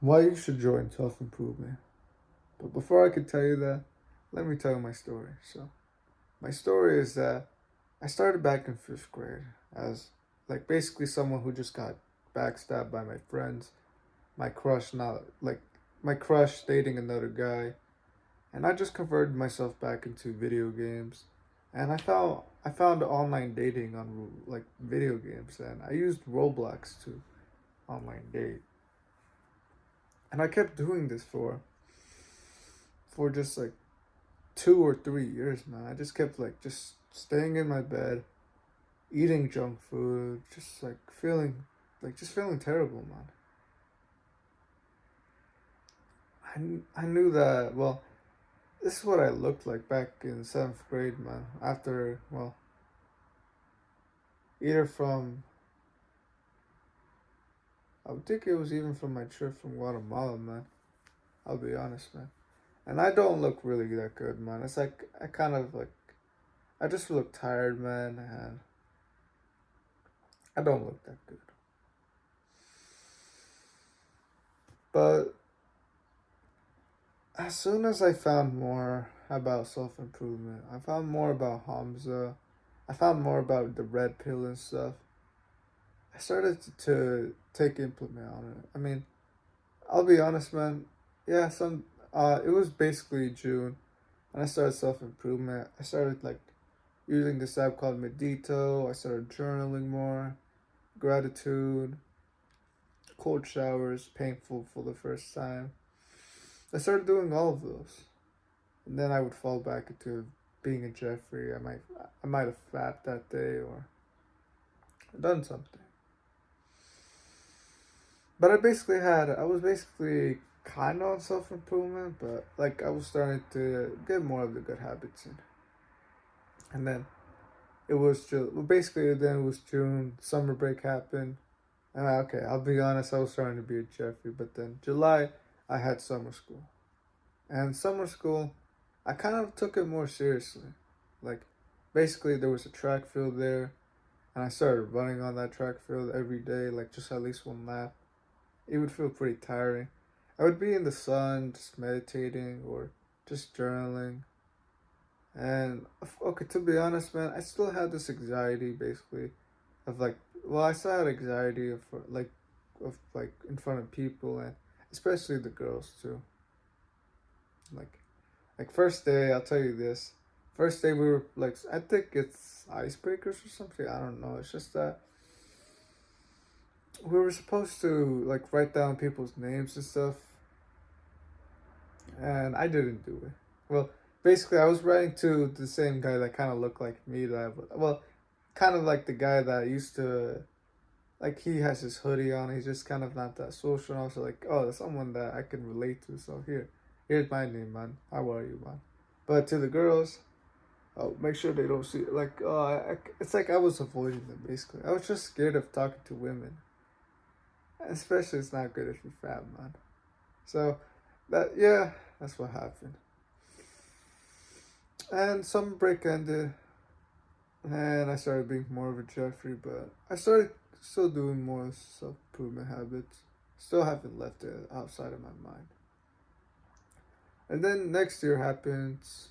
why you should join self improvement. But before I could tell you that, let me tell you my story. So, my story is that I started back in fifth grade as like basically someone who just got backstabbed by my friends, my crush not like my crush dating another guy, and I just converted myself back into video games. And I found online dating on like video games, and I used Roblox to online date. And I kept doing this for just like 2 or 3 years, man. I just kept like just staying in my bed, eating junk food, just like feeling terrible, man. I knew that, well, this is what I looked like back in seventh grade, man. After, well, either from, I would think it was even from my trip from Guatemala, man. I'll be honest, man. And I don't look really that good, man. It's like I kind of like I just look tired, man, and I don't look that good. But as soon as I found more about self improvement, I found more about Hamza, I found more about the red pill and stuff. I started to take implement on it. I mean, I'll be honest, man. Yeah, it was basically June, and I started self improvement. I started like using this app called Medito. I started journaling more, gratitude, cold showers, painful for the first time. I started doing all of those, and then I would fall back into being a Jeffrey. I might have fapped that day or done something. But I was basically kind of on self improvement, but like I was starting to get more of the good habits in. And then it was just, well, basically then it was June, summer break happened, and I'll be honest, I was starting to be a Jeffrey. But then July, I had summer school, and summer school, I kind of took it more seriously. Like, basically there was a track field there, and I started running on that track field every day, like just at least one lap. It would feel pretty tiring. I would be in the sun, just meditating or just journaling. And okay, to be honest, man, I still had this anxiety basically of like, well, I still had anxiety of like in front of people and especially the girls too. Like, like first day, I'll tell you this. First day we were like, I think it's icebreakers or something. I don't know. It's just that we were supposed to like write down people's names and stuff, and I didn't do it. Well, basically, I was writing to the same guy that kind of looked like me. Well, kind of like the guy that used to, like, he has his hoodie on. He's just kind of not that social. And I was like, oh, there's someone that I can relate to. So here's my name, man. How are you, man? But to the girls, oh, make sure they don't see it. Like, it's like I was avoiding them basically. I was just scared of talking to women. Especially, it's not good if you're fat, man. So yeah, that's what happened. And summer break ended, and I started being more of a Jeffrey, but I started still doing more self improvement habits. Still haven't left it outside of my mind. And then next year happens,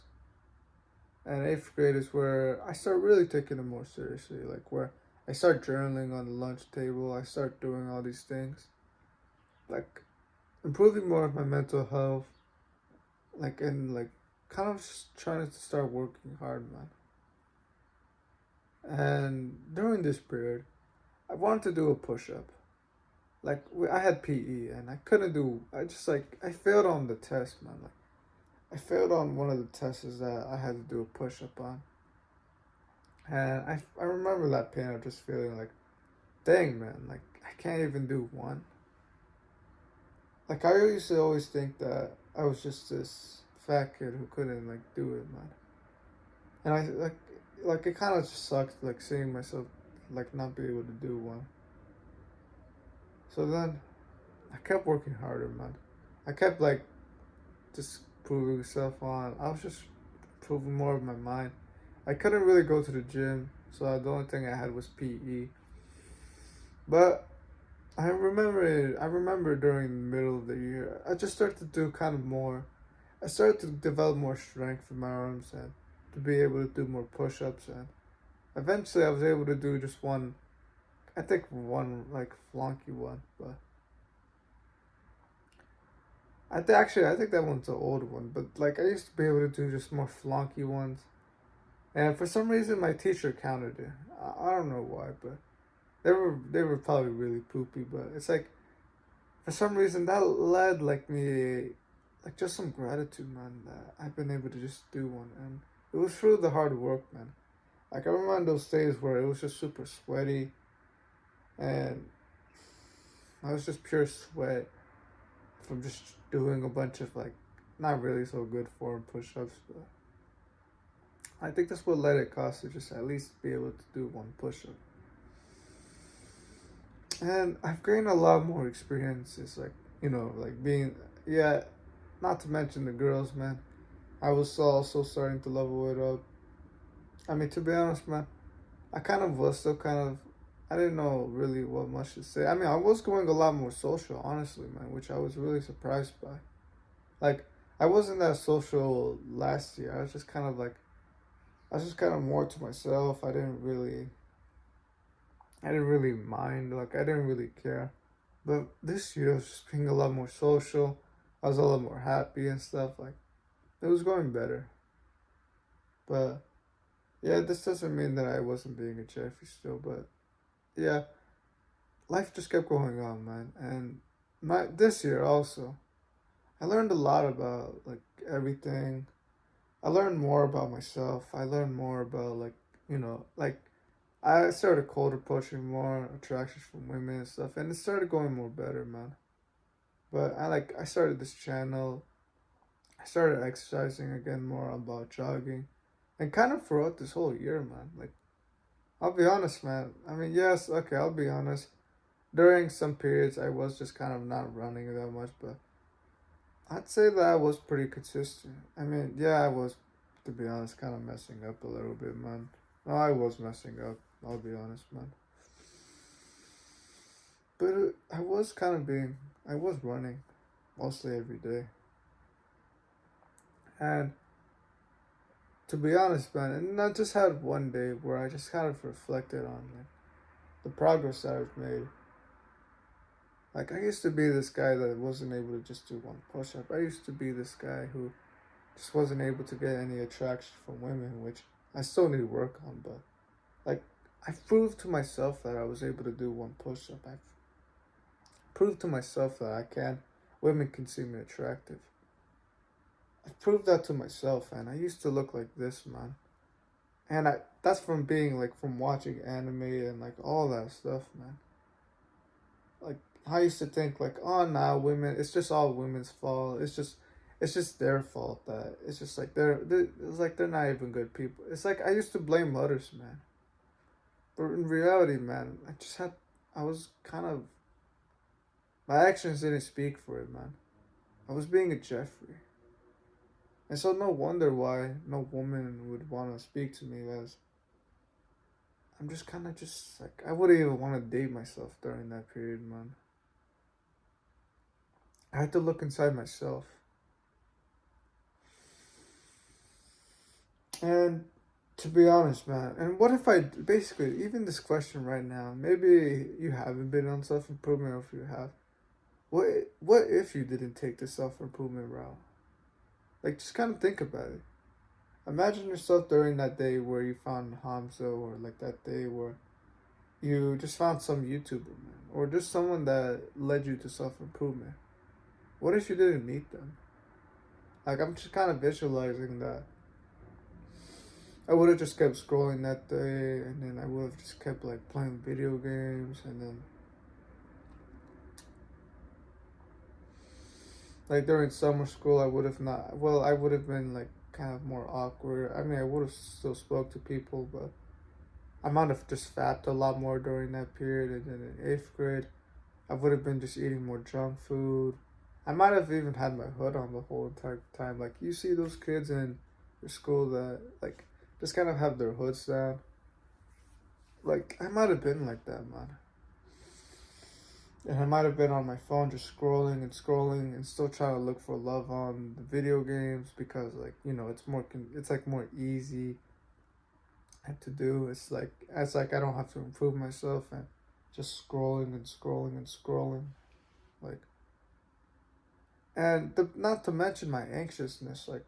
and eighth grade is where I start really taking it more seriously. Like where I start journaling on the lunch table. I start doing all these things, like improving more of my mental health, like and like kind of just trying to start working hard, man. And during this period, I wanted to do a push up. Like I had PE and I couldn't do. I just like I failed on the test, man. Like I failed on one of the tests that I had to do a push up on, and I remember that pain of just feeling like, dang, man, like I can't even do one. Like I used to always think that I was just this fat kid who couldn't like do it, man. And I like it kind of just sucked like seeing myself like not be able to do one. So then I kept working harder, man. I kept like just proving myself on. I was just proving more of my mind. I couldn't really go to the gym, so the only thing I had was PE. But I remember during the middle of the year, I just started to do kind of more. I started to develop more strength in my arms and to be able to do more push-ups, and eventually I was able to do just one. I think one like flunky one, but I think that one's an old one. But like I used to be able to do just more flunky ones, and for some reason my teacher counted it. I don't know why, but they were probably really poopy. But it's like for some reason that led like me like just some gratitude, man, that I've been able to just do one, and it was through the hard work, man. Like I remember those days where it was just super sweaty, and I was just pure sweat from just doing a bunch of like not really so good form push-ups. But I think that's what let it cost to just at least be able to do one push-up. And I've gained a lot more experiences, like like being yeah, not to mention the girls, man. I was also starting to level it up. I mean, to be honest, man, I kind of was still kind of. I didn't know really what much to say. I mean, I was going a lot more social, honestly, man, which I was really surprised by. Like, I wasn't that social last year. I was just kind of more to myself. I didn't really mind. Like, I didn't really care. But this year, I was just being a lot more social. I was a lot more happy and stuff. Like, it was going better. But yeah, this doesn't mean that I wasn't being a Jeffrey still. But yeah, life just kept going on, man. And this year also, I learned a lot about like everything. I learned more about myself. I learned more about like I started cold approaching more attractions from women and stuff, and it started going more better, man. But I started this channel. I started exercising again more about jogging, and kind of throughout this whole year, man. Like I'll be honest, man. I mean, yes, okay, I'll be honest. During some periods, I was just kind of not running that much, but I'd say that I was pretty consistent. I mean, yeah, I was, to be honest, kind of messing up a little bit, man. No, I was messing up. I'll be honest, man. But I was running mostly every day. And to be honest, man, and I just had one day where I just kind of reflected on like the progress that I've made. Like I used to be this guy that wasn't able to just do one push up. I used to be this guy who just wasn't able to get any attraction from women, which I still need to work on. But like, I proved to myself that I was able to do one push up. I proved to myself that I can. Women can see me attractive. I proved that to myself, and I used to look like this, man. And that's from being like from watching anime and like all that stuff, man. Like I used to think like, oh, now women, it's just all women's fault. It's just their fault that it's just like it's like they're not even good people. It's like I used to blame others, man. But in reality, man, I was kind of, my actions didn't speak for it, man. I was being a Jeffrey. And so no wonder why no woman would want to speak to me, as I'm just kind of just like, I wouldn't even want to date myself during that period, man. I had to look inside myself. And to be honest, man, and what if I basically, even this question right now, maybe you haven't been on self improvement, or if you have, what what if you didn't take the self improvement route? Like, just kind of think about it. Imagine yourself during that day where you found Hamza, or like that day where you just found some YouTuber, man, or just someone that led you to self improvement. What if you didn't meet them? Like, I'm just kind of visualizing that I would have just kept scrolling that day, and then I would have just kept like playing video games, and then like during summer school, I would have not. Well, I would have been like kind of more awkward. I mean, I would have still spoke to people, but I might have just fapped a lot more during that period. And then in eighth grade, I would have been just eating more junk food. I might have even had my hood on the whole entire time. Like you see those kids in your school that like just kind of have their hoods down. Like I might have been like that, man. And I might have been on my phone just scrolling and scrolling and still trying to look for love on the video games because, like, it's it's like more easy to do. It's like I don't have to improve myself and just scrolling and scrolling and scrolling. Like, and not to mention my anxiousness. Like,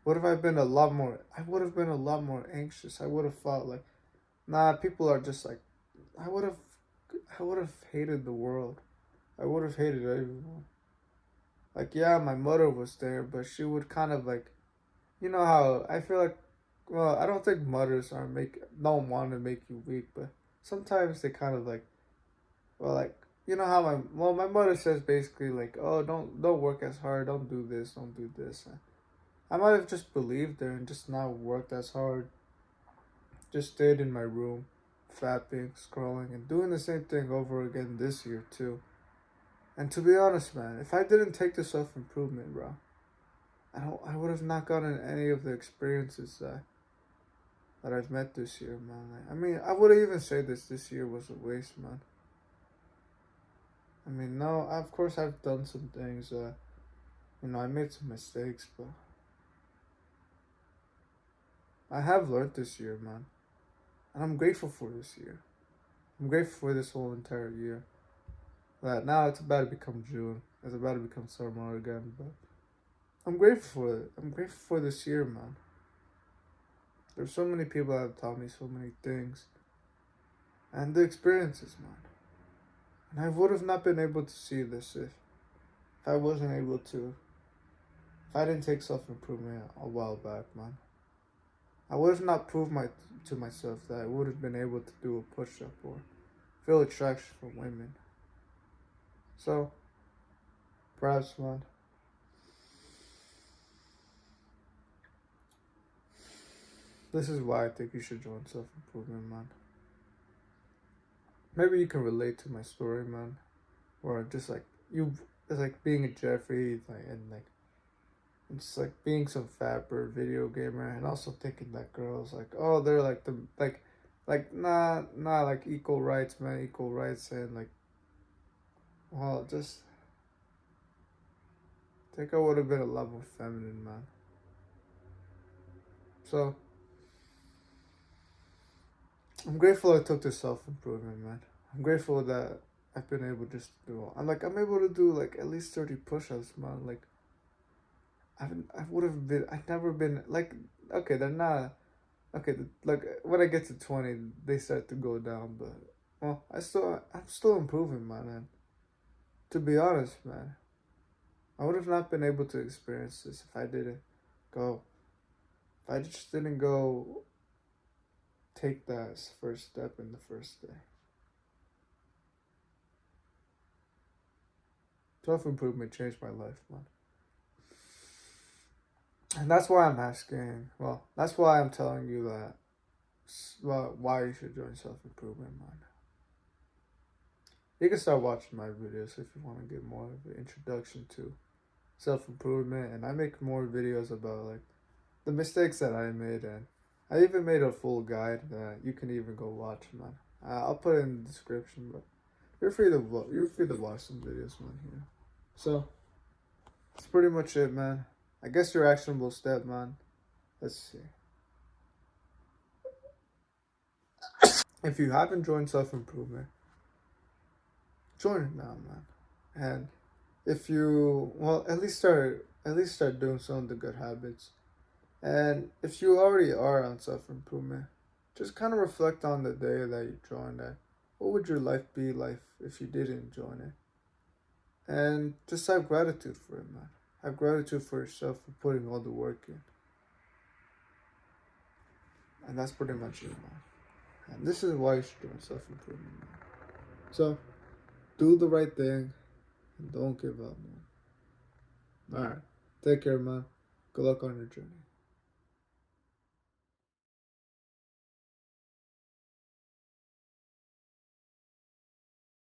what if I've been a lot more? I would have been a lot more anxious. I would have thought like, nah, people are just like, I would have, I would have hated the world. I would have hated everyone. Like, yeah, my mother was there, but she would kind of like, how I feel like. Well, I don't think mothers don't want to make you weak, but sometimes they kind of like, well, like, how my mother says basically like, oh, don't work as hard, don't do this, don't do this. I might have just believed her and just not worked as hard. Just stayed in my room, fapping, scrolling, and doing the same thing over again this year too. And to be honest, man, if I didn't take the self improvement, bro, I would have not gotten any of the experiences that I've met this year, man. I mean, I would even say this year was a waste, man. I mean, no, of course I've done some things. I made some mistakes, but I have learned this year, man, and I'm grateful for this year. I'm grateful for this whole entire year. That now it's about to become June. It's about to become summer again, but I'm grateful for it. I'm grateful for this year, man. There's so many people that have taught me so many things, and the experiences, man. And I would have not been able to see this if I wasn't able to. If I didn't take self improvement a while back, man. I would have not proved to myself that I would have been able to do a push up or feel attraction from women. So, perhaps, man. This is why I think you should join self improvement, man. Maybe you can relate to my story, man. Or just like it's like being a Jeffrey, like it's like being some fapper video gamer, and also thinking that girls like, oh, they're like nah, like equal rights, man, equal rights, and like, well, just think I would have been a lot more feminine, man. So I'm grateful I took this self improvement, man. I'm grateful that I've been able just to do. I'm able to do like at least 30 push-ups, man. Like I would have been. I've never been like. Okay, they're not. Okay, like when I get to 20, they start to go down. But well, I'm still improving, man. And to be honest, man, I would have not been able to experience this if I didn't go. If I just didn't go take that first step in the first day. Self improvement changed my life, man. And that's why I'm asking. Well, that's why I'm telling you that. Well, why you should join self improvement, man. You can start watching my videos if you want to get more of an introduction to self improvement, and I make more videos about like the mistakes that I made, and I even made a full guide that you can even go watch, man. I'll put it in the description, but you're free to watch some videos, man. Here, so that's pretty much it, man. I guess your actionable step, man. Let's see. If you haven't joined self improvement, join it now, man. And if you well, at least start doing some of the good habits. And if you already are on self improvement, just kind of reflect on the day that you joined that. What would your life be like if you didn't join it? And just have gratitude for it, man. Have gratitude for yourself for putting all the work in. And that's pretty much it, man. And this is why you should join self improvement, man. So, do the right thing and don't give up, man. Alright. Take care, man. Good luck on your journey.